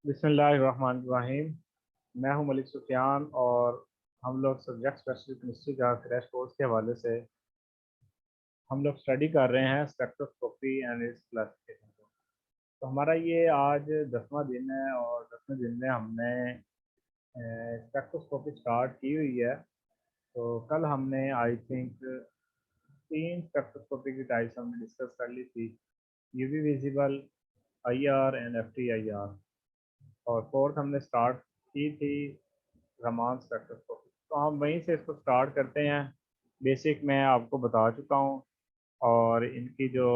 बिस्मिल्लाहिर्रहमानिर्रहीम। मैं हूं मलिक सुफियान और हम लोग सब्जेक्ट स्पेशल केमिस्ट्री का क्रैश कोर्स के हवाले से हम लोग स्टडी कर रहे हैं स्पेक्ट्रोस्कोपी एंड इट्स क्लासिफिकेशन को। तो हमारा ये आज 10वां दिन है और 10वें दिन में हमने स्पेक्ट्रोस्कोपी स्टार्ट की हुई है। तो कल हमने आई थिंक 3 स्पेक्ट्रोस्कोपी की टाइप्स हमने डिस्कस कर ली थी, UV visible, IR and FTIR। और फोर्थ हमने स्टार्ट की थी रमान स्पेक्ट्रोस्कोपी। तो हम वहीं से इसको स्टार्ट करते हैं। बेसिक मैं आपको बता चुका हूँ और इनकी जो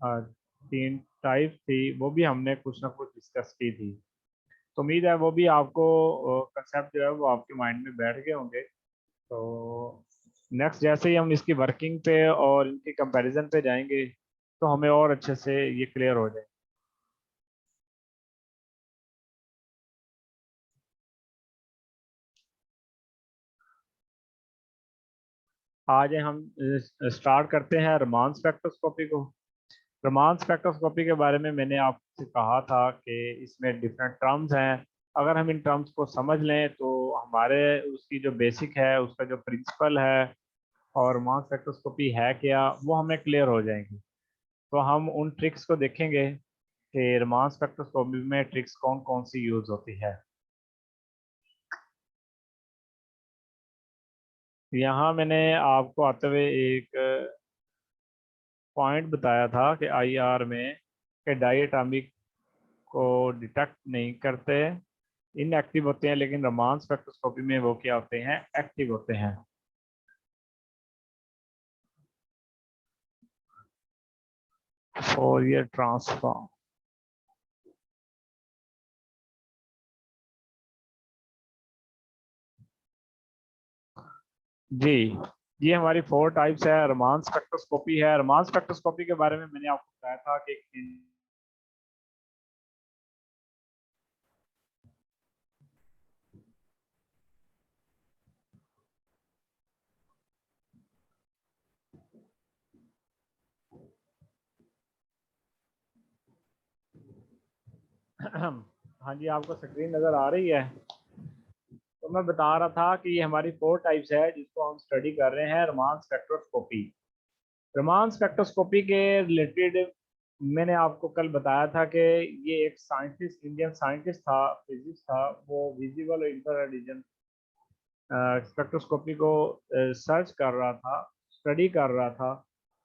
अ, 3 टाइप थी वो भी हमने कुछ ना कुछ डिस्कस की थी। तो उम्मीद है वो भी आपको कंसेप्ट जो है वो आपके माइंड में बैठ गए होंगे। तो नेक्स्ट जैसे ही हम इसकी वर्किंग पे और इनकी कंपैरिजन पे जाएंगे तो हमें और अच्छे से ये क्लियर हो जाए। आज हम स्टार्ट करते हैं रमान स्पेक्ट्रोस्कोपी को। रमान स्पेक्ट्रोस्कोपी के बारे में मैंने आपसे कहा था कि इसमें डिफरेंट टर्म्स हैं। अगर हम इन टर्म्स को समझ लें तो हमारे उसकी जो बेसिक है, उसका जो प्रिंसिपल है और रमान स्पेक्ट्रोस्कोपी है क्या, वो हमें क्लियर हो जाएंगी। तो हम उन ट्रिक्स को देखेंगे कि रमान स्पेक्ट्रोस्कोपी में ट्रिक्स कौन कौन सी यूज होती है। यहाँ मैंने आपको आते हुए एक पॉइंट बताया था कि IR में के डायटोमिक को डिटेक्ट नहीं करते, इनएक्टिव होते हैं, लेकिन रमान स्पेक्ट्रोस्कोपी में वो क्या होते हैं, एक्टिव होते हैं। फोरियर ट्रांसफॉर्म, जी, ये हमारी 4 टाइप्स है। रमान स्पेक्ट्रोस्कोपी है। रमान स्पेक्ट्रोस्कोपी के बारे में मैंने आपको बताया था कि हाँ जी, आपको स्क्रीन नजर आ रही है। तो मैं बता रहा था कि ये हमारी 4 टाइप्स है जिसको हम स्टडी कर रहे हैं, रमान स्पेक्ट्रोस्कोपी। रमान स्पेक्ट्रोस्कोपी के रिलेटेड मैंने आपको कल बताया था कि ये एक साइंटिस्ट, इंडियन साइंटिस्ट था, फिजिक्स था, वो विजिबल और इंफ्रारेड रीजन स्पेक्ट्रोस्कोपी को सर्च कर रहा था, स्टडी कर रहा था।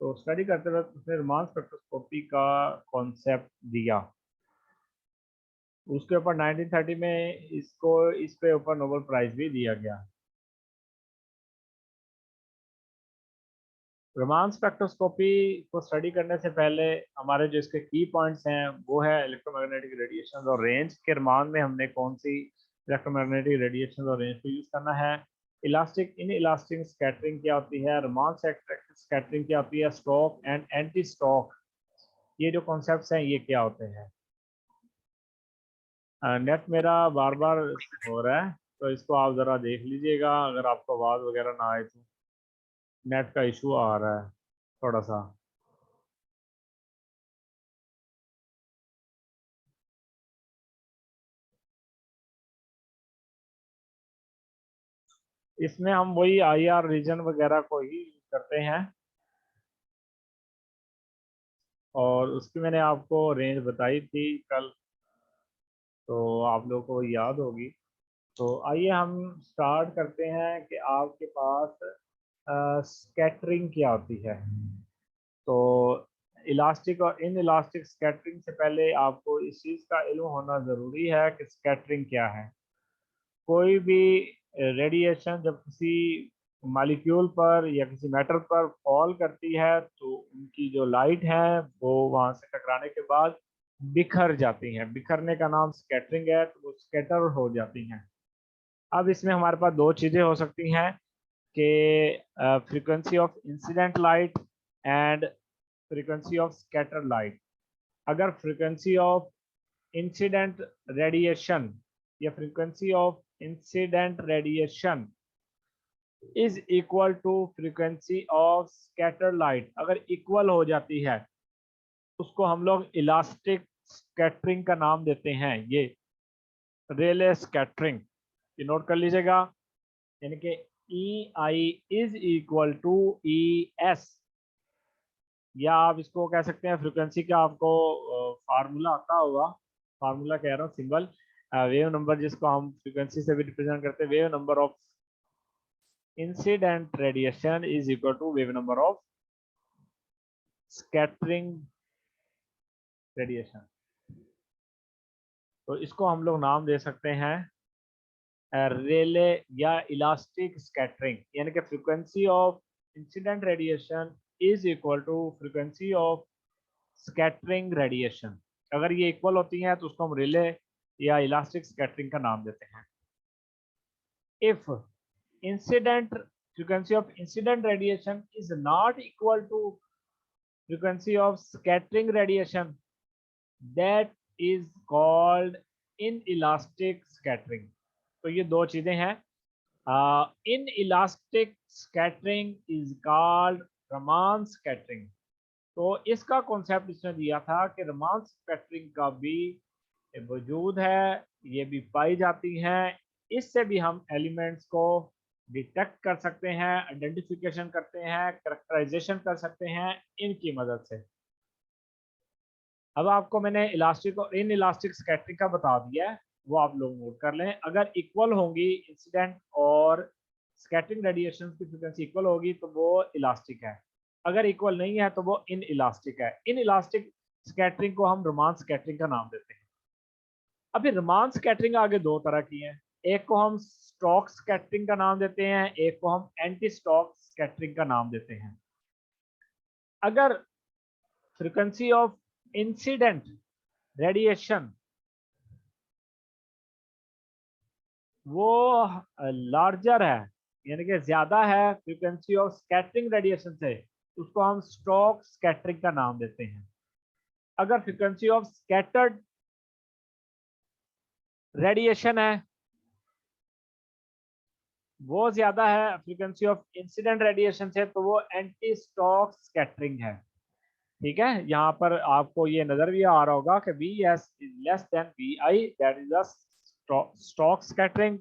तो स्टडी करते वक्त उसने रमान स्पेक्ट्रोस्कोपी का कॉन्सेप्ट दिया। उसके ऊपर 1930 में इसको इस पे ऊपर नोबेल प्राइज भी दिया गया। रमान स्पेक्ट्रोस्कोपी को स्टडी करने से पहले हमारे जो इसके की पॉइंट्स हैं वो है इलेक्ट्रोमैग्नेटिक रेडिएशन और रेंज। के रमान में हमने कौन सी इलेक्ट्रोमैग्नेटिक रेडिएशन और रेंज को यूज करना है। इलास्टिक इन इलास्टिक स्कैटरिंग क्या होती है, रमान स्कैटरिंग क्या होती है, स्टॉक एंड एंटी स्टॉक, ये जो कॉन्सेप्ट्स हैं ये क्या होते हैं। नेट मेरा बार बार हो रहा है तो इसको आप ज़रा देख लीजिएगा, अगर आपको आवाज़ वगैरह ना आए तो। नेट का इशू आ रहा है थोड़ा सा। इसमें हम वही IR रीजन वगैरह को ही यूज करते हैं और उसकी मैंने आपको रेंज बताई थी कल, तो आप लोगों को याद होगी। तो आइए हम स्टार्ट करते हैं कि आपके पास स्कैटरिंग क्या होती है। तो इलास्टिक और इन इलास्टिक स्कैटरिंग से पहले आपको इस चीज़ का इल्म होना ज़रूरी है कि स्कैटरिंग क्या है। कोई भी रेडिएशन जब किसी मॉलिक्यूल पर या किसी मैटर पर फॉल करती है तो उनकी जो लाइट है वो वहां से टकराने के बाद बिखर जाती हैं। बिखरने का नाम स्कैटरिंग है, तो वो स्कैटर हो जाती हैं। अब इसमें हमारे पास दो चीज़ें हो सकती हैं कि frequency of incident light and frequency of scatter light. अगर फ्रीक्वेंसी ऑफ इंसिडेंट रेडिएशन या frequency of incident radiation is equal to frequency of scatter light, अगर इक्वल हो जाती है उसको हम लोग इलास्टिक स्कैटरिंग का नाम देते हैं ये रेले स्कैटरिंग। ये नोट कर लीजिएगा, यानी कि E I is equal to E S, या आप इसको कह सकते हैं फ्रीक्वेंसी का आपको फार्मूला आता होगा, फार्मूला कह रहा हूँ सिंबल, वेव नंबर जिसको हम फ्रीक्वेंसी से भी रिप्रेजेंट करते हैं, wave number of incident radiation is equal to wave number of scattering radiation. तो इसको हम लोग नाम दे सकते हैं रेले या इलास्टिक स्कैटरिंग, यानी कि frequency of incident radiation is equal to frequency of scattering radiation. अगर ये इक्वल होती हैं तो उसको हम रिले या इलास्टिक स्कैटरिंग का नाम देते हैं। If incident frequency of incident radiation is not equal to frequency of scattering radiation, that is called inelastic scattering। तो ये दो चीजें हैं। inelastic scattering is called Raman scattering। तो इसका कॉन्सेप्ट इसने दिया था कि रमान स्कैटरिंग का भी वजूद है, ये भी पाई जाती हैं, इससे भी हम एलिमेंट्स को डिटेक्ट कर सकते हैं, आइडेंटिफिकेशन करते हैं, कैरेक्टराइजेशन कर सकते हैं इनकी मदद से। अब आपको मैंने इलास्टिक और इन इलास्टिक स्कैटरिंग का बता दिया है, वो आप लोग नोट कर लें। अगर इक्वल होंगी इंसिडेंट और स्कैटरिंग रेडिएशन की फ्रीक्वेंसी इक्वल होगी तो वो इलास्टिक है, अगर इक्वल नहीं है तो वो इन इलास्टिक है। इन इलास्टिक स्कैटरिंग को हम रमान स्कैटरिंग का नाम देते हैं। अभी रमान स्कैटरिंग आगे दो तरह की है, एक को हम स्टॉक स्कैटरिंग का नाम देते हैं, एक को हम एंटी स्टॉक स्कैटरिंग का नाम देते हैं। अगर फ्रीक्वेंसी ऑफ इंसिडेंट रेडिएशन वो लार्जर है, यानी कि ज्यादा है फ्रीक्वेंसी ऑफ स्कैटरिंग रेडिएशन से, उसको हम स्टॉक स्कैटरिंग का नाम देते हैं। अगर फ्रीक्वेंसी ऑफ स्कैटर्ड रेडिएशन है वो ज्यादा है फ्रीक्वेंसी ऑफ इंसिडेंट रेडिएशन से, तो वो एंटी स्टॉक स्कैटरिंग है। ठीक है, यहाँ पर आपको ये नजर भी आ रहा होगा कि V S is less than V I, that is a Stokes scattering,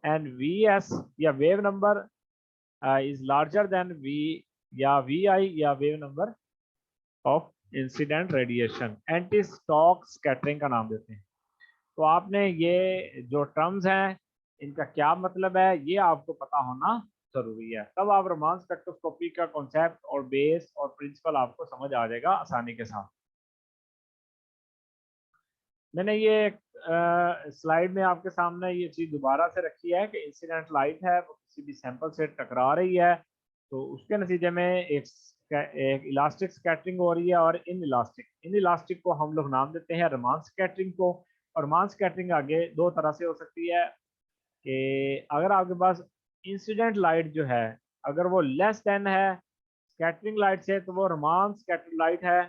and V S या wave number is larger than V या वी आई या wave number of incident radiation, anti Stokes scattering का नाम देते हैं। तो आपने ये जो टर्म्स हैं इनका क्या मतलब है ये आपको पता होना जरूरी है, तब आप रमान स्पेक्ट्रोस्कोपी का कॉन्सेप्ट और बेस और प्रिंसिपल आपको समझ आ जाएगा आसानी के साथ। मैंने ये स्लाइड में आपके सामने ये चीज दोबारा से रखी है कि इंसिडेंट लाइट है वो किसी भी सैंपल से टकरा रही है, तो उसके नतीजे में एक इलास्टिक स्कैटरिंग हो रही है, और इन इलास्टिक को हम लोग नाम देते हैं रमान स्कैटरिंग को। और रमान स्कैटरिंग आगे दो तरह से हो सकती है कि अगर आपके पास इंसिडेंट लाइट जो है अगर वो लेस देन है स्कैटरिंग लाइट से तो वो रमान स्कैटर लाइट है।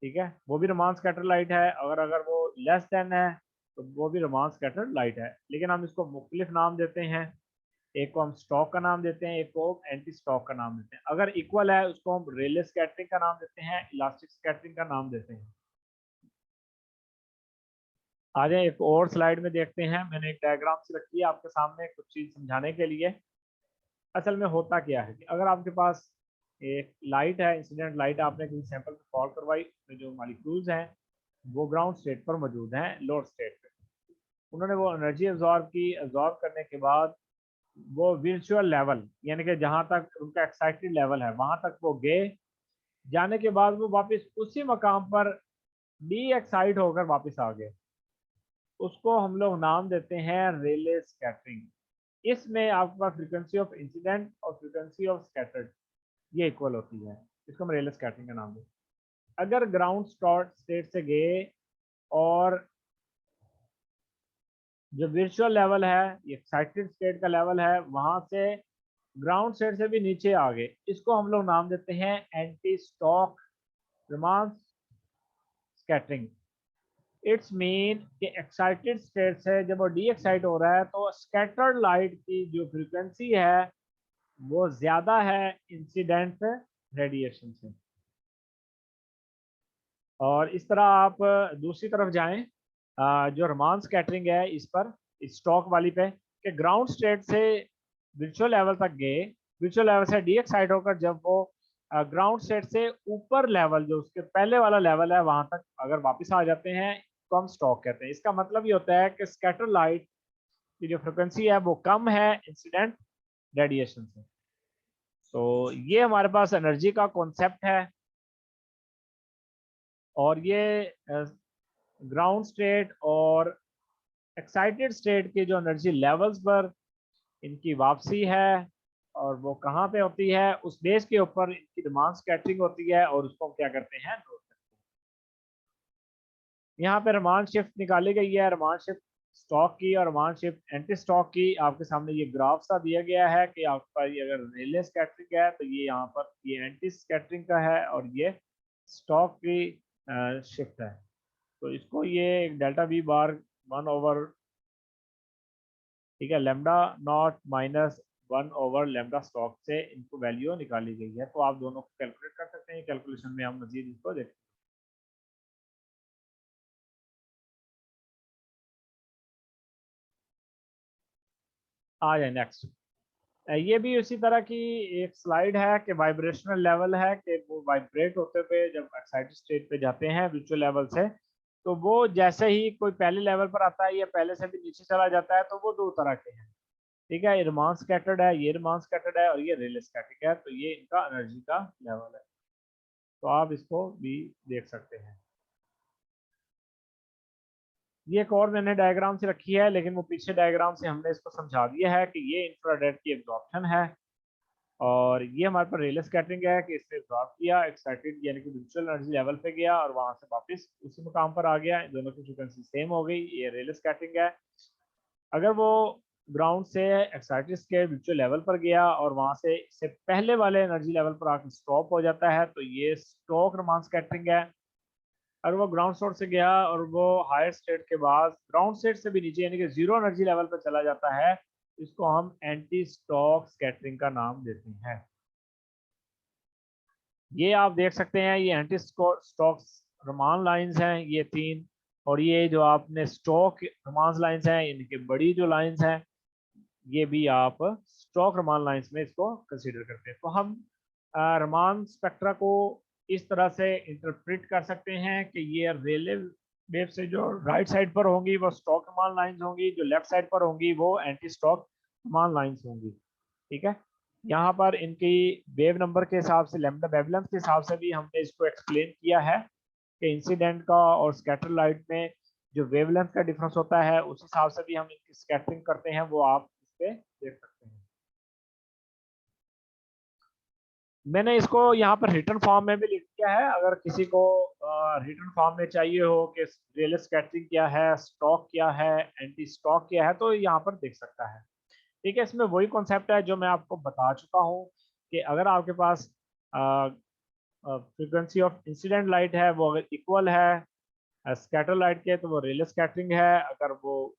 ठीक है, वो भी रमान स्कैटर लाइट है, अगर अगर वो लेस देन है तो वो भी रमान स्कैटर लाइट है, लेकिन हम इसको मुख्तलिफ नाम देते हैं। एक को हम स्टॉक का नाम देते हैं, एक को एंटी स्टॉक का नाम देते हैं। अगर इक्वल है उसको हम रेले स्कैटरिंग का नाम देते हैं, इलास्टिक स्कैटरिंग का नाम देते हैं। आ जाए एक और स्लाइड में देखते हैं, मैंने एक डायग्राम से रखी है आपके सामने कुछ चीज समझाने के लिए। असल में होता क्या है कि अगर आपके पास एक लाइट है, इंसिडेंट लाइट आपने किसी सैंपल पे फॉल करवाई, तो जो मॉलिक्यूल्स हैं वो ग्राउंड स्टेट पर मौजूद हैं, लोड स्टेट पे उन्होंने वो एनर्जी एब्जॉर्ब की, एब्जॉर्ब करने के बाद वो वर्चुअल लेवल यानी कि जहां तक उनका एक्साइटेड लेवल है वहां तक वो गए, जाने के बाद वो वापस उसी मकाम पर डी एक्साइट होकर वापस आ गए, उसको हम लोग नाम देते हैं रेले स्कैटरिंग। इसमें आपके पास फ्रीक्वेंसी ऑफ इंसिडेंट और फ्रीक्वेंसी ऑफ स्कैटर्ड ये इक्वल होती है, इसको हम रेले स्कैटरिंग का नाम देते हैं। अगर ग्राउंड स्टेट से गए और जो वर्चुअल लेवल है ये एक्साइटेड स्टेट का लेवल है वहां से ग्राउंड स्टेट से भी नीचे आ गए, इसको हम लोग नाम देते हैं anti Stokes Raman scattering. It's mean कि एक्साइटेड स्टेट से जब वो डी एक्साइट हो रहा है तो स्कैटर्ड लाइट की जो फ्रीक्वेंसी है वो ज्यादा है इंसिडेंट रेडिएशन से, और इस तरह आप दूसरी तरफ जाएं, जो रमान स्कैटरिंग है इस पर, इस स्टॉक वाली पे, कि ग्राउंड स्टेट से वर्चुअल लेवल तक गए, वर्चुअल लेवल से डी एक्साइड होकर जब वो ग्राउंड स्टेट से ऊपर लेवल, जो उसके पहले वाला लेवल है, वहां तक अगर वापस आ जाते हैं तो हम स्टॉक कहते हैं। इसका मतलब ये होता है कि स्कैटर लाइट की जो फ्रिक्वेंसी है वो कम है इंसिडेंट रेडिएशन से। तो ये हमारे पास एनर्जी का कॉन्सेप्ट है, और ये ग्राउंड स्टेट और एक्साइटेड स्टेट के जो एनर्जी लेवल्स पर इनकी वापसी है, और वो कहाँ पे होती है, उस बेस के ऊपर इनकी डिमांड स्कैटरिंग होती है, और उसको हम क्या करते हैं, नोट करते हैं। यहाँ पे रमान शिफ्ट निकाली गई है, रमान शिफ्ट स्टॉक की और रमान शिफ्ट एंटी स्टॉक की। आपके सामने ये ग्राफ सा दिया गया है कि आपका ये अगर रिले स्कैटरिंग है तो ये यहाँ पर ये एंटी स्कैटरिंग का है, और ये स्टॉक की शिफ्ट है। तो इसको ये डेल्टा वी बार 1/, ठीक है, lambda naught minus 1/, lambda stock से इनको वैल्यू निकाली गई है। तो आप दोनों को कैलकुलेट कर सकते हैं, कैलकुलेशन में हम मजीद इसको देखें। आ जाए नेक्स्ट। ये भी उसी तरह की एक स्लाइड है कि वाइब्रेशनल लेवल है, कि वो वाइब्रेट होते हुए जब एक्साइटेड स्टेट पे जाते हैं वर्चुअल लेवल से, तो वो जैसे ही कोई पहले लेवल पर आता है या पहले से भी नीचे चला जाता है, तो वो दो तरह के हैं। ठीक है, ये रिमांस स्कैटर्ड है, ये रिमांस स्कैटर्ड है, और ये रिले स्कैटिक है। तो ये इनका एनर्जी का लेवल है, तो आप इसको भी देख सकते हैं। ये एक और मैंने डायग्राम से रखी है, लेकिन वो पीछे डायग्राम से हमने इसको समझा दिया है कि ये इंफ्रारेड की एब्जॉर्प्शन है, और ये हमारे पास रेल स्कैटरिंग है कि इसने एब्जॉर्ब किया, एक्साइटेड यानी कि वर्चुअल एनर्जी लेवल पे गया और वहां से वापस उसी मुकाम पर आ गया, दोनों की फ्रिक्वेंसी सेम हो गई। ये रेल स्कैटरिंग है। अगर वो ग्राउंड से एक्साइटेड के वर्चुअल लेवल पर गया और वहां से इससे पहले वाले एनर्जी लेवल पर आकर स्टॉप हो जाता है, तो ये स्टॉक रमान स्कैटरिंग है। और वो ग्राउंड स्टेट से गया और वो हायर स्टेट के बाद ग्राउंड स्टेट से भी नीचे यानी कि जीरो एनर्जी लेवल पर चला जाता है, इसको हम एंटी स्टॉक स्कैटरिंग का नाम देते हैं। ये आप देख सकते हैं, ये एंटी स्टॉक रमान लाइंस हैं ये तीन, और ये जो आपने स्टॉक रमान लाइंस हैं, इनकी बड़ी जो लाइंस हैं, ये भी आप स्टॉक रमान लाइंस में इसको कंसीडर करते हैं। तो हम रमान स्पेक्ट्रा को इस तरह से इंटरप्रेट कर सकते हैं कि ये रेले वेव से जो राइट साइड पर होंगी वो स्टॉक रमान लाइंस होंगी, जो लेफ्ट साइड पर होंगी वो एंटी स्टॉक रमान लाइंस होंगी। ठीक है, यहाँ पर इनकी वेव नंबर के हिसाब से, लैम्डा वेवलेंथ के हिसाब से भी हमने इसको एक्सप्लेन किया है कि इंसिडेंट का और स्कैटर लाइट में जो वेवलेंथ का डिफरेंस होता है, उस हिसाब से भी हम इनकी स्कैटरिंग करते हैं, वो आप इस पे देख सकते हैं। मैंने इसको यहाँ पर रिटर्न फॉर्म में भी लिख दिया है, अगर किसी को रिटर्न फॉर्म में चाहिए हो कि रियल स्कैटरिंग क्या है, स्टॉक क्या है, एंटी स्टॉक क्या है, तो यहाँ पर देख सकता है। ठीक है, इसमें वही कॉन्सेप्ट है जो मैं आपको बता चुका हूँ कि अगर आपके पास फ्रीक्वेंसी ऑफ इंसिडेंट लाइट है वो अगर इक्वल है स्कैटर लाइट के, तो वो रियल स्कैटरिंग है। अगर वो,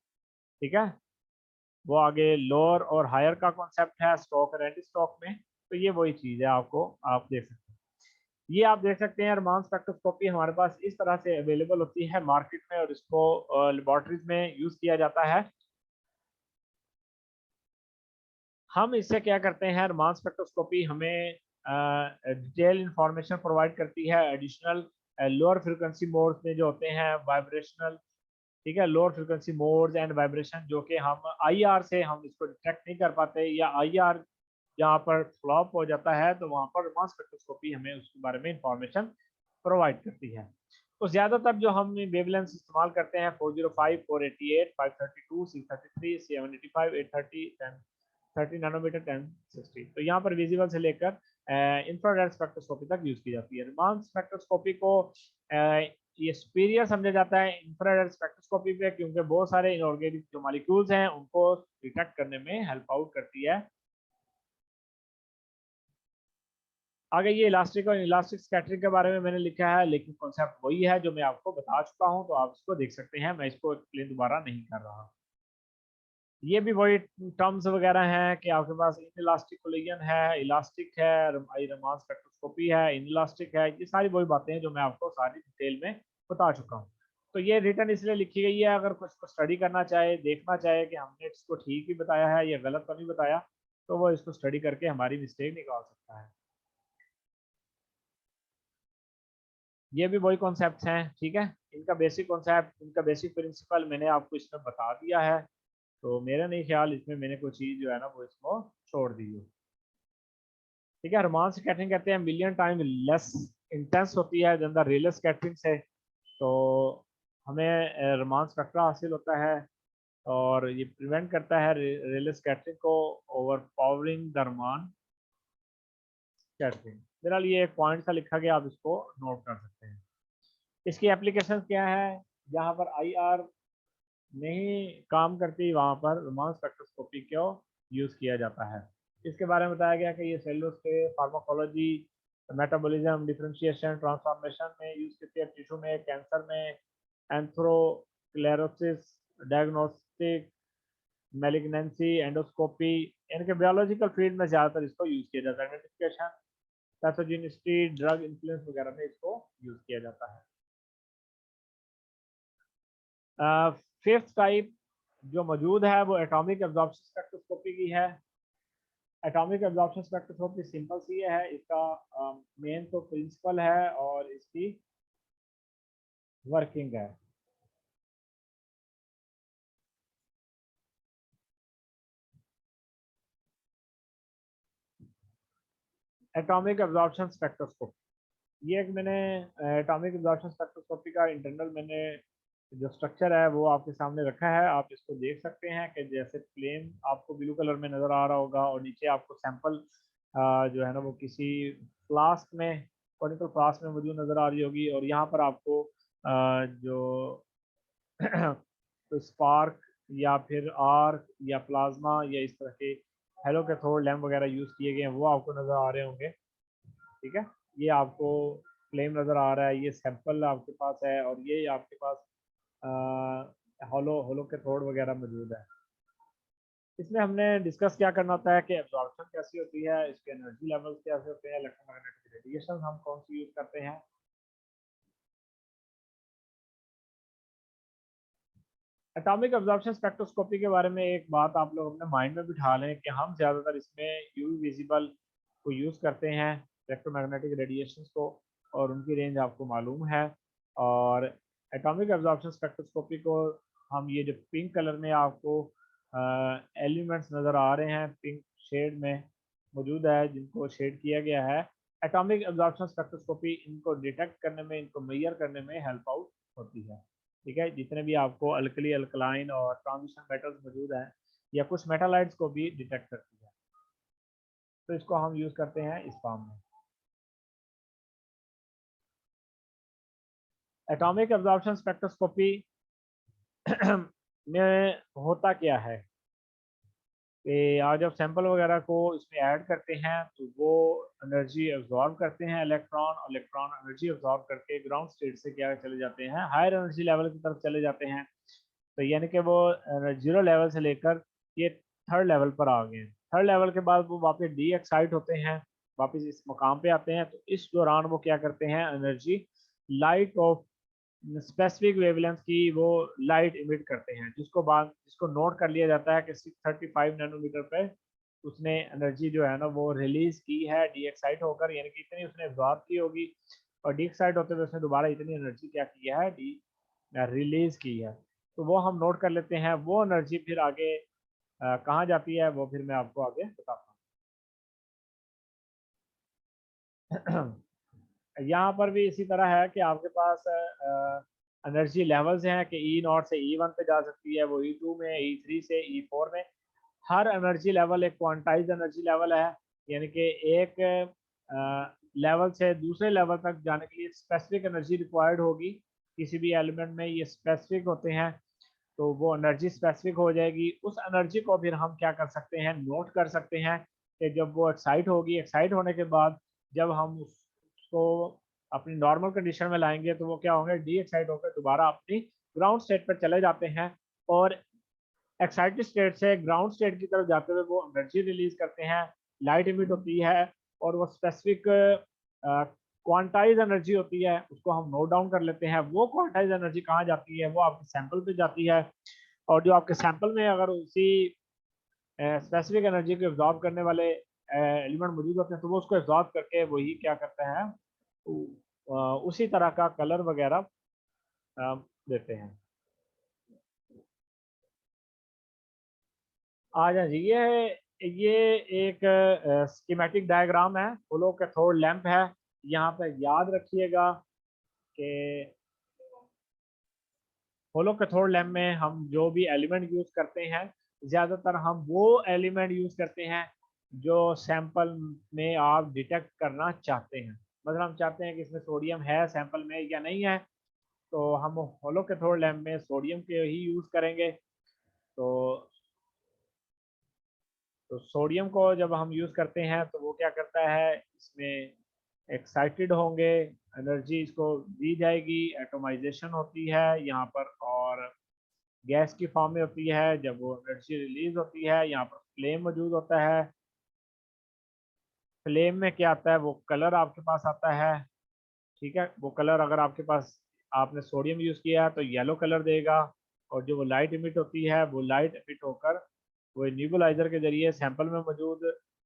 ठीक है, वो आगे लोअर और हायर का कॉन्सेप्ट है स्टॉक और एंटी स्टॉक में, तो ये वही चीज़ है, आपको आप देख सकते हैं। ये आप देख सकते हैं रमान स्पेक्ट्रोस्कोपी हमारे पास इस तरह से अवेलेबल होती है मार्केट में, और इसको लेबोरेटरीज में यूज़ किया जाता है। हम इससे क्या करते हैं, रमान स्पेक्ट्रोस्कोपी हमें डिटेल इंफॉर्मेशन प्रोवाइड करती है एडिशनल लोअर फ्रिक्वेंसी मोड्स में जो होते हैं वाइब्रेशनल, ठीक है, lower frequency modes and vibration, जो कि हम आईआर से हम इसको डिटेक्ट नहीं कर पाते, या आईआर जहाँ पर फ्लॉप हो जाता है तो वहाँ पर रमान स्पेक्ट्रोस्कोपी हमें उसके बारे में इंफॉर्मेशन प्रोवाइड करती है। तो ज़्यादातर जो हम वेवलेंथ इस्तेमाल करते हैं 405, 488, 532, 633, 785, 830, 1030 नैनोमीटर, 1060। तो यहाँ पर विजिबल से लेकर इंफ्रारेड स्पेक्ट्रोस्कोपी तक यूज की जाती है। रमान स्पेक्ट्रोस्कोपी को ये सुपीरियर समझा जाता है इंफ्रारेड स्पेक्ट्रोस्कोपी पे, क्योंकि बहुत सारे इनऑर्गेनिक जो मॉलिक्यूल्स हैं उनको डिटेक्ट करने में हेल्प आउट करती है। आगे ये इलास्टिक और इलास्टिक स्कैटरिंग के बारे में मैंने लिखा है, लेकिन कॉन्सेप्ट वही है जो मैं आपको बता चुका हूं, तो आप इसको देख सकते हैं, मैं इसको एक्सप्लेन दोबारा नहीं कर रहा। ये भी वही टर्म्स वगैरह हैं कि आपके पास इनइलास्टिक कोलिजन है, इलास्टिक है, रेजोनेंस स्पेक्ट्रोस्कोपी है, इनइलास्टिक है। ये सारी वही बातें हैं जो मैं आपको सारी डिटेल में बता चुका हूँ। तो ये रिटर्न इसलिए लिखी गई है, अगर कुछ को स्टडी करना चाहे, देखना चाहे कि हमने इसको ठीक ही बताया है या गलत तो नहीं बताया, तो वो इसको स्टडी करके हमारी मिस्टेक निकाल सकता है। ये भी वही कॉन्सेप्ट हैं, ठीक है। इनका बेसिक कॉन्सेप्ट, इनका बेसिक प्रिंसिपल मैंने आपको इसमें बता दिया है। तो मेरा नहीं ख्याल इसमें मैंने कोई चीज़ जो है ना वो इसको छोड़ दी हो। ठीक है, रोमान स्कैटरिंग कहते हैं मिलियन टाइम लेस इंटेंस होती है जन द रियल स्कैटरिंग से। तो हमें रोमान स्पेक्ट्रा हासिल होता है और ये प्रिवेंट करता है रियल स्कैटरिंग को overpowering the Raman scattering. फिलहाल ये एक पॉइंट सा लिखा गया, आप इसको नोट कर सकते हैं। इसकी एप्लीकेशन क्या है, जहाँ पर आई आर नहीं काम करती वहाँ पर रोमान स्पेक्ट्रोस्कोपी को यूज़ किया जाता है। इसके बारे में बताया गया कि ये सेलों के फार्माकोलॉजी, मेटाबॉलिज्म, डिफरेंशिएशन, ट्रांसफॉर्मेशन में यूज़ करती है, टिश्यू में, कैंसर में, एंथ्रोक्लेरोसिस, डायग्नोस्टिक, मैलिग्नेंसी, एंडोस्कोपी, इनके बायोलॉजिकल फील्ड में ज़्यादातर इसको यूज़ किया जाता है। आइडेंटिफिकेशन, पैथोजेनिसिटी, ड्रग इन्फ्लुएंस वगैरह में इसको यूज़ किया जाता है। फिफ्थ टाइप जो मौजूद है वो एटॉमिक एब्जॉर्प्शन स्पेक्ट्रोस्कोपी की है। एटॉमिक एब्जॉर्प्शन स्पेक्ट्रोस्कोपी सिंपल सी है, इसका मेन तो प्रिंसिपल है और इसकी वर्किंग है। एटॉमिक एब्जॉर्प्शन स्पेक्ट्रोस्कोपी, ये एक मैंने एटॉमिक एब्जॉर्प्शन स्पेक्ट्रोस्कोपी का इंटरनल मैंने जो स्ट्रक्चर है वो आपके सामने रखा है। आप इसको देख सकते हैं कि जैसे प्लेन आपको ब्लू कलर में नज़र आ रहा होगा और नीचे आपको सैंपल जो है ना वो किसी फ्लास्क में, कॉनिकल फ्लास्क में मौजूद नज़र आ रही होगी। और यहाँ पर आपको जो तो स्पार्क या फिर आर्क या प्लाज्मा या इस तरह के हेलो कैथोड लैम्प वगैरह यूज़ किए गए हैं वो आपको नज़र आ रहे होंगे। ठीक है, ये आपको फ्लेम नज़र आ रहा है, ये सैंपल आपके पास है और ये आपके पास होलो होलो कैथोड वगैरह मौजूद है। इसमें हमने डिस्कस क्या करना होता है कि एब्जॉर्प्शन कैसी होती है, इसके एनर्जी लेवल्स कैसे होते हैं, इलेक्ट्रोमैग्नेटिक रेडिएशन हम कौन सी यूज़ करते हैं। एटॉमिक एब्जॉर्प्शन स्पेक्ट्रोस्कोपी के बारे में एक बात आप लोग अपने माइंड में बिठा लें कि हम ज़्यादातर इसमें यूवी विजिबल को यूज़ करते हैं, इलेक्ट्रोमैग्नेटिक रेडिएशंस को, और उनकी रेंज आपको मालूम है। और एटॉमिक एब्जॉर्प्शन स्पेक्ट्रोस्कोपी को हम ये जो पिंक कलर में आपको एलिमेंट्स नज़र आ रहे हैं, पिंक शेड में मौजूद है जिनको शेड किया गया है, एटॉमिक एब्जॉर्प्शन स्पेक्ट्रोस्कोपी इनको डिटेक्ट करने में, इनको मेजर करने में हेल्प आउट होती है। ठीक है, जितने भी आपको अल्कली, अल्कलाइन और ट्रांजिशन मेटल्स मौजूद हैं या कुछ मेटालाइट्स को भी डिटेक्ट करती है। तो इसको हम यूज़ करते हैं इस फॉर्म में। एटॉमिक एब्जॉर्प्शन स्पेक्ट्रोस्कोपी में होता क्या है कि आज आप सैंपल वगैरह को इसमें ऐड करते हैं तो वो एनर्जी एब्जॉर्ब करते हैं इलेक्ट्रॉन, और इलेक्ट्रॉन एनर्जी एब्जॉर्ब करके ग्राउंड स्टेट से क्या चले जाते हैं, हायर एनर्जी लेवल की तरफ चले जाते हैं। तो यानी कि वो जीरो लेवल से लेकर ये थर्ड लेवल पर आ गए हैं। थर्ड लेवल के बाद वो वापस डी एक्साइट होते हैं, वापस इस मुकाम पे आते हैं। तो इस दौरान वो क्या करते हैं, energy light of specific wavelength की वो लाइट इमिट करते हैं, जिसको नोट कर लिया जाता है कि 635 नैनोमीटर पे उसने एनर्जी जो है ना वो रिलीज की है डी एक्साइट होकर, यानी कि इतनी उसने एब्जॉर्ब की होगी और डी एक्साइट होते हुए उसने दोबारा इतनी एनर्जी क्या की है, डी रिलीज की है। तो वो हम नोट कर लेते हैं। वो एनर्जी फिर आगे कहाँ जाती है वो फिर मैं आपको आगे बताता हूँ। यहाँ पर भी इसी तरह है कि आपके पास एनर्जी लेवल्स हैं कि ई नॉट से ई वन पे जा सकती है, वो ई टू में, ई थ्री से ई फोर में। हर एनर्जी लेवल एक क्वांटाइज एनर्जी लेवल है, यानी कि एक लेवल से दूसरे लेवल तक जाने के लिए स्पेसिफिक एनर्जी रिक्वायर्ड होगी। किसी भी एलिमेंट में ये स्पेसिफिक होते हैं, तो वो एनर्जी स्पेसिफिक हो जाएगी। उस एनर्जी को फिर हम क्या कर सकते हैं, नोट कर सकते हैं कि जब वो एक्साइट होगी, एक्साइट होने के बाद जब हम उसको अपनी नॉर्मल कंडीशन में लाएंगे तो वो क्या होंगे, डी एक्साइट होकर दोबारा अपनी ग्राउंड स्टेट पर चले जाते हैं। और एक्साइटेड स्टेट से ग्राउंड स्टेट की तरफ जाते हुए वो एनर्जी रिलीज करते हैं, लाइट इमिट होती है, और वो स्पेसिफिक क्वांटाइज एनर्जी होती है, उसको हम नोट डाउन कर लेते हैं। वो क्वांटाइज एनर्जी कहाँ जाती है, वो आपके सैंपल पे जाती है, और जो आपके सैंपल में अगर उसी स्पेसिफिक एनर्जी को एब्जॉर्ब करने वाले एलिमेंट मौजूद होते हैं तो वो उसको एब्जॉर्ब करके वही क्या करता है, उसी तरह का कलर वगैरह देते हैं। आ जाए जी, ये एक स्कीमेटिक डायग्राम है, फुलो कैथोड लैंप है। यहाँ पे याद रखिएगा कि होलो कैथोड लैंप में हम जो भी एलिमेंट यूज करते हैं, ज्यादातर हम वो एलिमेंट यूज करते हैं जो सैंपल में आप डिटेक्ट करना चाहते हैं। मतलब हम चाहते हैं कि इसमें सोडियम है सैंपल में या नहीं है, तो हम होलो कैथोड लैंप में सोडियम के ही यूज करेंगे। तो सोडियम को जब हम यूज करते हैं तो वो क्या करता है, इसमें एक्साइटेड होंगे, एनर्जी इसको दी जाएगी, एटोमाइजेशन होती है यहाँ पर, और गैस की फॉर्म में होती है। जब वो एनर्जी रिलीज होती है, यहाँ पर फ्लेम मौजूद होता है। फ्लेम में क्या आता है, वो कलर आपके पास आता है। ठीक है, वो कलर अगर आपके पास आपने सोडियम यूज किया है तो येलो कलर देगा, और जो वो लाइट इमिट होती है वो लाइट इमिट होकर वो न्यूबलाइजर के जरिए सैंपल में मौजूद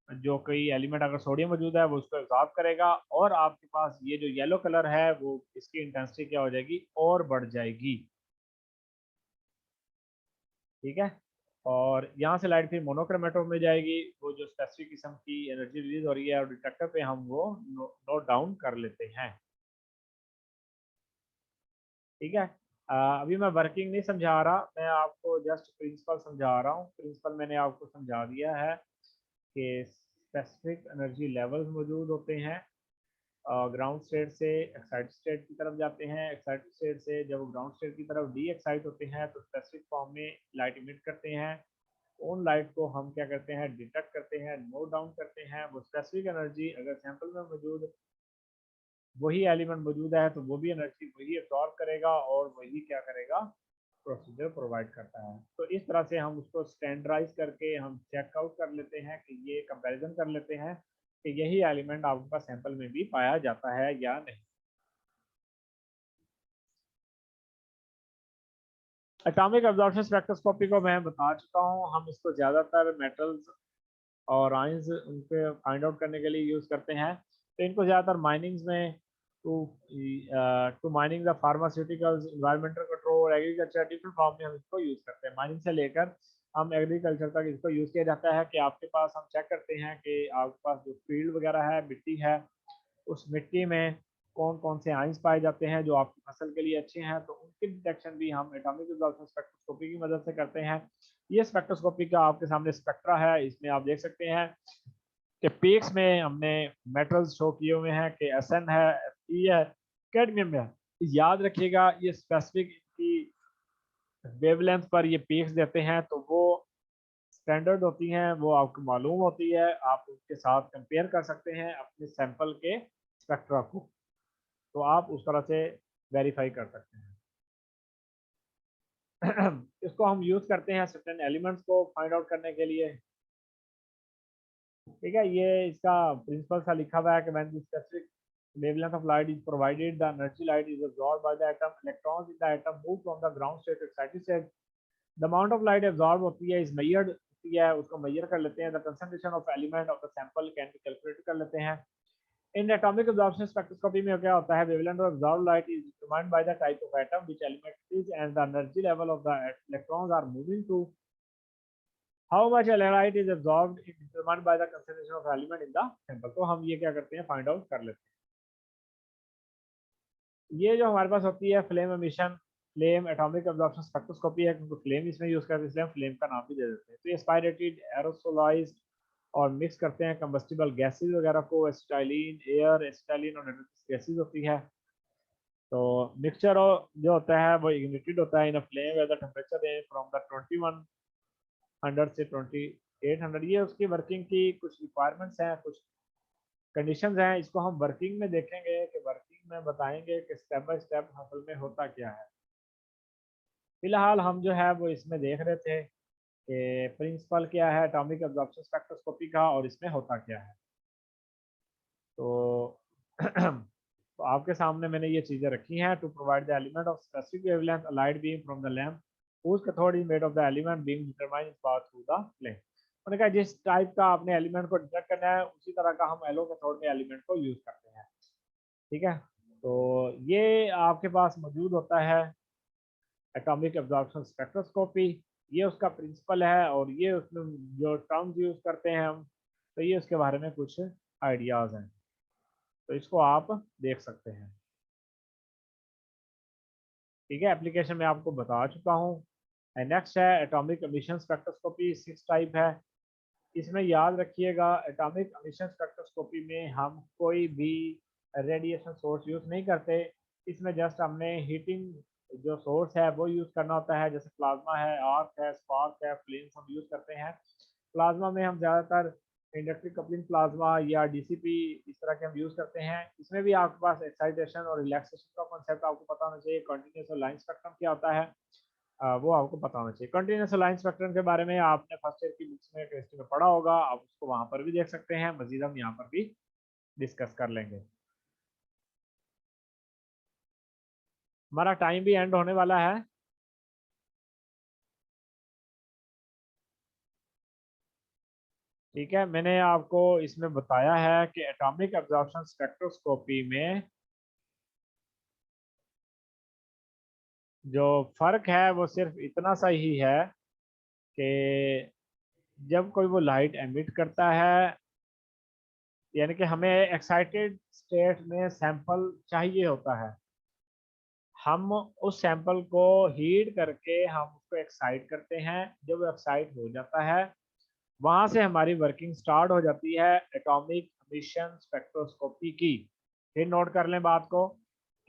जो कोई एलिमेंट अगर सोडियम मौजूद है वो उसको एब्जॉर्ब करेगा, और आपके पास ये जो येलो कलर है वो इसकी इंटेंसिटी क्या हो जाएगी, और बढ़ जाएगी। ठीक है, और यहाँ से लाइट फिर मोनोक्रोमेटो में जाएगी, वो जो स्पेसिफिक किस्म की एनर्जी रिलीज हो रही है, और डिटेक्टर पे हम वो नोट डाउन कर लेते हैं। ठीक है, अभी मैं वर्किंग नहीं समझा रहा, मैं आपको जस्ट प्रिंसिपल समझा रहा हूँ। प्रिंसिपल मैंने आपको समझा दिया है कि स्पेसिफिक एनर्जी लेवल्स मौजूद होते हैं। ग्राउंड स्टेट से एक्साइटेड स्टेट की तरफ जाते हैं, एक्साइटेड स्टेट से जब ग्राउंड स्टेट की तरफ डी एक्साइट होते हैं तो स्पेसिफिक फॉर्म में लाइट इमिट करते हैं। उन लाइट को हम क्या करते हैं, डिटेक्ट करते हैं, नोट डाउन करते हैं। वो स्पेसिफिक एनर्जी अगर सैंपल में मौजूद वही एलिमेंट मौजूद है तो वो भी एनर्जी वही एब्जॉर्ब करेगा, और वही क्या करेगा, प्रोसीजर प्रोवाइड करता है। तो इस तरह से हम उसको स्टैंडर्डाइज करके हम चेकआउट कर लेते हैं कि ये कंपैरिजन कर लेते हैं कि यही एलिमेंट आपके पास सैंपल में भी पाया जाता है या नहीं। एटॉमिक एब्जॉर्प्शन स्पेक्ट्रोस्कोपी को मैं बता चुका हूँ, हम इसको ज़्यादातर मेटल्स और आयंस उनके फाइंड आउट करने के लिए यूज़ करते हैं। तो इनको ज़्यादातर माइनिंग्स में to to mining the pharmaceuticals, environmental control, agriculture, different form में हम इसको यूज़ करते हैं। माइनिंग से लेकर हम एग्रीकल्चर तक इसको यूज़ किया जाता है कि आपके पास हम चेक करते हैं कि आपके पास जो फील्ड वगैरह है, मिट्टी है, उस मिट्टी में कौन कौन से आइंस पाए जाते हैं जो आपकी फसल के लिए अच्छे हैं, तो उनकी डिटेक्शन भी हम एटॉमिक एब्जॉर्प्शन स्पेक्ट्रोस्कोपी की मदद से करते हैं। ये स्पेक्ट्रोस्कोपी का आपके सामने स्पेक्ट्रा है, इसमें आप देख सकते हैं कि पीक्स में हमने मेटल्स शो किए हुए हैं कि एसएन है, Fe है, कैडमियम है। याद रखिएगा ये स्पेसिफिक की वेवलेंथ पर ये पीक्स देते हैं, तो वो स्टैंडर्ड होती हैं, वो आपको मालूम होती है, आप उसके साथ कंपेयर कर सकते हैं अपने सैंपल के स्पेक्ट्रा को, तो आप उस तरह से वेरीफाई कर सकते हैं। इसको हम यूज करते हैं सर्टेन एलिमेंट्स को फाइंड आउट करने के लिए। ठीक है, ये इसका प्रिंसिपल सा लिखा हुआ है कि when the specific wavelength of light is provided, the energy light is absorbed by the atom, electrons in the atom move from the ground state to excited state, the amount of light absorbed होती है is measured होती है, उसको measure कर लेते हैं, the concentration of element of the sample can be calculated कर लेते हैं। In atomic absorption spectroscopy में क्या होता है, wavelength of absorbed light is determined by the type of atom which element it is and the energy level of the electrons are moving to. How much light is absorbed is determined by the concentration of element in the sample। तो हम ये क्या करते हैं, find out कर लेते हैं। ये जो हमारे पास होती है flame emission, flame atomic absorption spectroscopy है, क्योंकि फ्लेम इसमें यूज करते हैं इसलिए हम फ्लेम का नाम भी दे देते हैं। तो ये स्पाइरेटेड, एरोसोलाइज्ड और मिक्स करते हैं कंबस्टिबल गैसेज वगैरह को, एसिटाइलिन, एयर, एसिटाइलिन और नाइट्रोजन गैसेज होती है। तो मिक्सचर जो होता है वो इग्निटेड होता है in a flame where the temperature range from the 2100 से 2800। ये उसकी वर्किंग की कुछ रिक्वायरमेंट्स हैं, कुछ कंडीशंस हैं, इसको हम वर्किंग में देखेंगे कि वर्किंग में बताएंगे कि स्टेप बाय स्टेप असल में होता क्या है। फिलहाल हम जो है वो इसमें देख रहे थे कि प्रिंसिपल क्या है एटॉमिक एब्जॉर्प्शन स्पेक्ट्रोस्कोपी का और इसमें होता क्या है। तो तो आपके सामने मैंने ये चीज़ें रखी हैं। To provide the element of specific wavelength a light beam from the lamp whose cathode is made of the element being determined is passed through the flame। उन्होंने कहा जिस टाइप का आपने एलिमेंट को डिटेक्ट करना है उसी तरह का हम एलो कैथोड में एलिमेंट को यूज करते हैं। ठीक है, तो ये आपके पास मौजूद होता है एटॉमिक एब्जॉर्प्शन स्पेक्ट्रोस्कोपी। ये उसका प्रिंसिपल है और ये उसमें जो टर्म्स यूज करते हैं हम, तो ये उसके बारे में कुछ आइडियाज हैं, तो इसको आप देख सकते हैं। ठीक है, एप्लीकेशन में आपको बता चुका हूँ। नेक्स्ट है एटॉमिक एमिशन स्पेक्ट्रोस्कोपी, 6 टाइप है। इसमें याद रखिएगा एटॉमिक एमिशन स्पेक्ट्रोस्कोपी में हम कोई भी रेडिएशन सोर्स यूज नहीं करते। इसमें जस्ट हमने हीटिंग जो सोर्स है वो यूज करना होता है, जैसे प्लाज्मा है, आर्क है, स्पार्क है, फ्लेम्स हम यूज करते हैं। प्लाज्मा में हम ज़्यादातर इंडक्टिव कपलिंग प्लाज्मा या डीसीपी इस तरह के हम यूज़ करते हैं। इसमें भी आपके पास एक्साइटेशन और रिलैक्सेशन का कॉन्सेप्ट आपको पता होना चाहिए। कंटिन्यूस और लाइन स्पेक्ट्रम क्या होता है वो आपको पता होना चाहिए। कंटिन्यूस और लाइन स्पेक्ट्रम के बारे में आपने फर्स्ट ईयर की बुक्स में केमिस्ट्री में पढ़ा होगा, आप उसको वहाँ पर भी देख सकते हैं। मजीद हम यहाँ पर भी डिस्कस कर लेंगे। हमारा टाइम भी एंड होने वाला है। ठीक है, मैंने आपको इसमें बताया है कि एटॉमिक एब्जॉर्प्शन स्पेक्ट्रोस्कोपी में जो फर्क है वो सिर्फ इतना सा ही है कि जब कोई वो लाइट एमिट करता है, यानी कि हमें एक्साइटेड स्टेट में सैंपल चाहिए होता है, हम उस सैंपल को हीट करके हम उसको एक्साइट करते हैं। जब वो एक्साइट हो जाता है वहां से हमारी वर्किंग स्टार्ट हो जाती है एटॉमिक एमिशन स्पेक्ट्रोस्कोपी की। फिर नोट कर लें बात को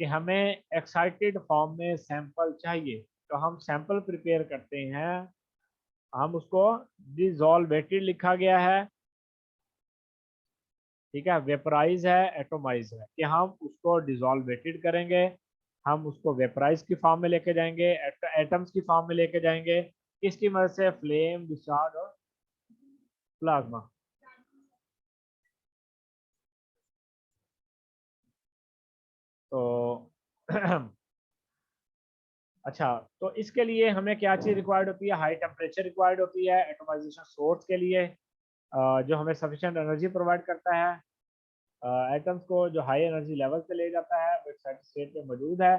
कि हमें एक्साइटेड फॉर्म में सैंपल चाहिए, तो हम सैंपल प्रिपेयर करते हैं। हम उसको डिसॉल्वेटेड लिखा गया है, ठीक है, वेपराइज है, एटोमाइज है, कि हम उसको डिसॉल्वेटेड करेंगे, हम उसको वेपराइज की फॉर्म में लेके जाएंगे, एटम्स की फॉर्म में लेके जाएंगे। इसकी मदद से फ्लेम, डिस्चार्ज और प्लाज्मा। तो अच्छा, तो इसके लिए हमें क्या चीज़ रिक्वायर्ड होती है? हाई टेम्परेचर रिक्वायर्ड होती है एटोमाइजेशन सोर्स के लिए, जो हमें सफिशिएंट एनर्जी प्रोवाइड करता है। एटम्स को जो हाई एनर्जी लेवल पे ले जाता है वो एक्साइटेड स्टेट में मौजूद है।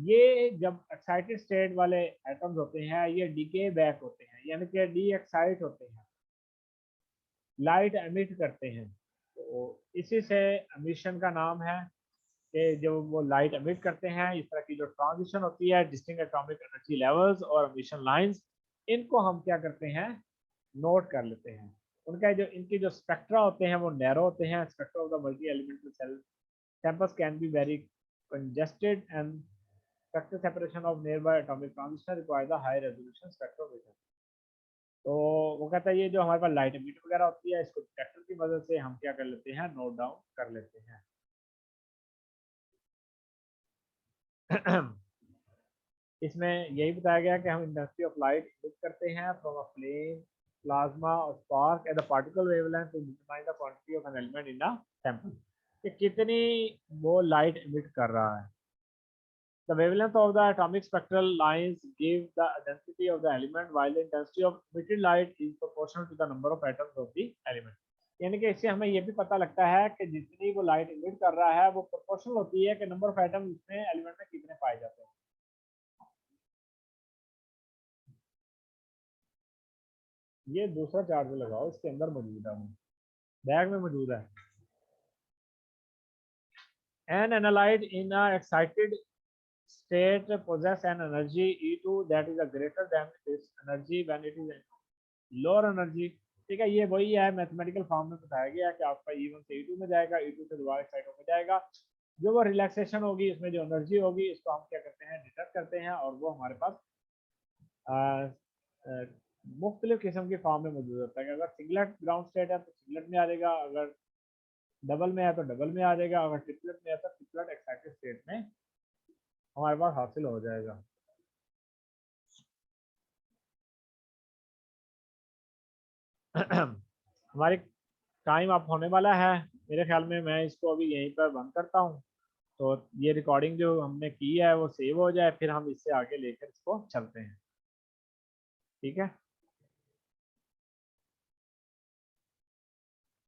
ये जब एक्साइटेड स्टेट वाले एटम्स होते हैं ये डीके बैक होते हैं, यानी कि डी एक्साइट होते हैं, लाइट एमिट करते हैं। तो इसी से एमिशन का नाम है कि जब वो लाइट एमिट करते हैं, इस तरह की जो ट्रांजिशन होती है डिस्टिंक्ट एटॉमिक एनर्जी लेवल्स और एमिशन लाइंस, इनको हम क्या करते हैं, नोट कर लेते हैं। उनका जो इनके जो स्पेक्ट्रा होते हैं वो नैरो होते हैं। Spectra of the multi elemental cell samples can be very congested and spectral separation of nearby atomic transistor require the high resolution spectrometer। तो वो कहता है ये जो हमारे पास लाइट एमिट वगैरह होती है इसको डिटेक्टर की मदद से हम क्या कर लेते हैं, नोट डाउन कर लेते हैं। इसमें यही बताया गया कि हम इंटेंसिटी ऑफ लाइट इंडिकेट करते हैं फ्रॉम अ फ्लेम, प्लाज्मा और spark at the particle wavelength to determine the quantity of an element in the sample, कि कितनी वो लाइट एमिट कर रहा है। The wavelength of the atomic spectral lines give the density of the element, while the intensity of emitted light is proportional to the number of atoms of the element। यानी कि इससे हमें ये भी पता लगता है कि जितनी वो लाइट इमिट कर रहा है वो प्रोपोर्शनल होती है कि नंबर ऑफ एटम इसमें एलिमेंट में कितने पाए जाते हैं। ये दूसरा चार्ज लगाओ, इसके अंदर मौजूद है, बैग में मौजूद है। An analyte in a excited state possess an energy E2 that is a greater than its energy when it is lower energy. ठीक है, ये वही है मैथमेटिकल फॉर्म में बताया गया कि आपका E1 से E2 में जाएगा, E2 से दोबारा एक्साइट होकर जाएगा। जो वो रिलैक्सेशन होगी उसमें जो एनर्जी होगी इसको हम क्या करते हैं, डिटेक्ट करते हैं, और वो हमारे पास मुख्तलिफ किस्म की फॉर्म में मौजूद होता है कि अगर सिंगलेट ग्राउंड स्टेट है तो सिंगलेट में आ जाएगा, अगर डबल में है तो डबल में आ जाएगा, अगर ट्रिपलेट में है तो ट्रिपलेट एक्साइटेड स्टेट में हमारे पास हासिल हो जाएगा। हमारे टाइम अप होने वाला है, मेरे ख्याल में मैं इसको अभी यहीं पर बंद करता हूँ। तो ये रिकॉर्डिंग जो हमने की है वो सेव हो जाए, फिर हम इससे आगे लेकर इसको चलते हैं। ठीक है।